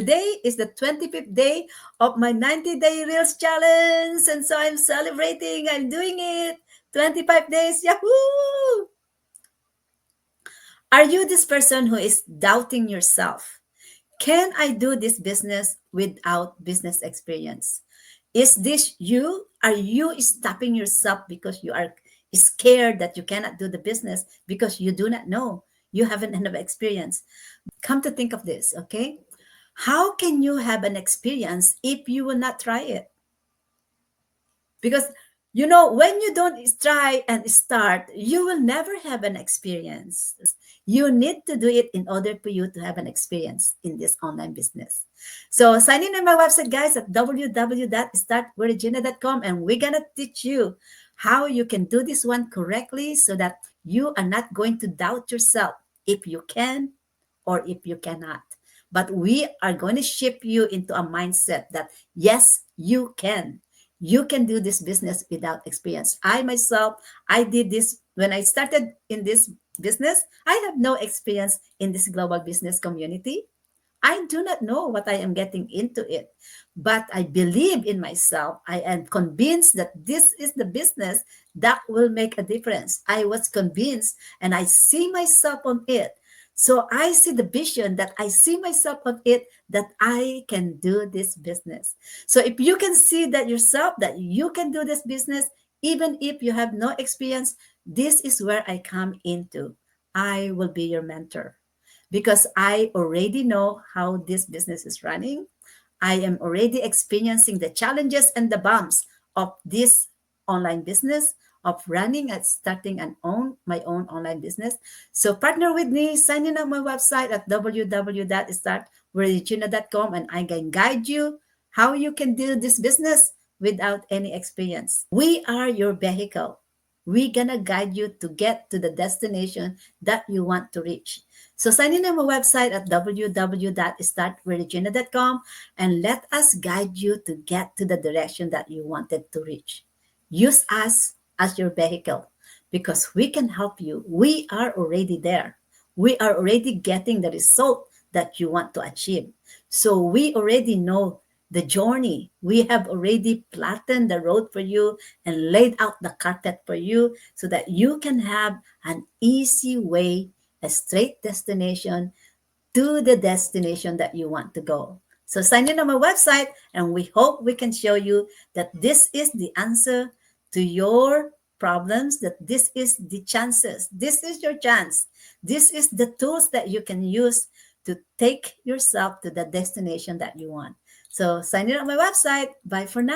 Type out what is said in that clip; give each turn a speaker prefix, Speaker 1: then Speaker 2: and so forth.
Speaker 1: Today is the 25th day of my 90-day Reels challenge. And so I'm celebrating. I'm doing it. 25 days. Yahoo! Are you this person who is doubting yourself? Can I do this business without business experience? Is this you? Are you stopping yourself because you are scared that you cannot do the business because you do not know? You haven't enough experience. Come to think of this, okay? How can you have an experience if you will not try it? Because when you don't try and start, you will never have an experience. You need to do it in order for you to have an experience in this online business. So sign in on my website, guys, at www.startwithregina.com, and we're gonna teach you how you can do this one correctly so that you are not going to doubt yourself if you can or if you cannot. But we are going to shift you into a mindset that yes, you can. You can do this business without experience. I myself, I did this when I started in this business. I have no experience in this global business community. I do not know what I am getting into it, but I believe in myself. I am convinced that this is the business that will make a difference. I was convinced and I see myself on it. So I see the vision that I see myself on it that I can do this business. So if you can see that yourself that you can do this business, even if you have no experience, this is where I come into. I will be your mentor because I already know how this business is running. I am already experiencing the challenges and the bumps of this online business, of running and starting my own online business. So partner with me, sign in on my website at www.startwithregina.com, and I can guide you how you can do this business without any experience. We are your vehicle. We're gonna guide you to get to the destination that you want to reach. So sign in on my website at www.startwithregina.com and let us guide you to get to the direction that you wanted to reach. Use us as your vehicle because we can help you. We are already there. We are already getting the result that you want to achieve. So we already know the journey. We have already plotted the road for you and laid out the carpet for you so that you can have an easy way, a straight destination to the destination that you want to go. So sign in on my website and we hope we can show you that this is the answer to your problems, that this is the chances. This is your chance. This is the tools that you can use to take yourself to the destination that you want. So sign in on my website. Bye for now.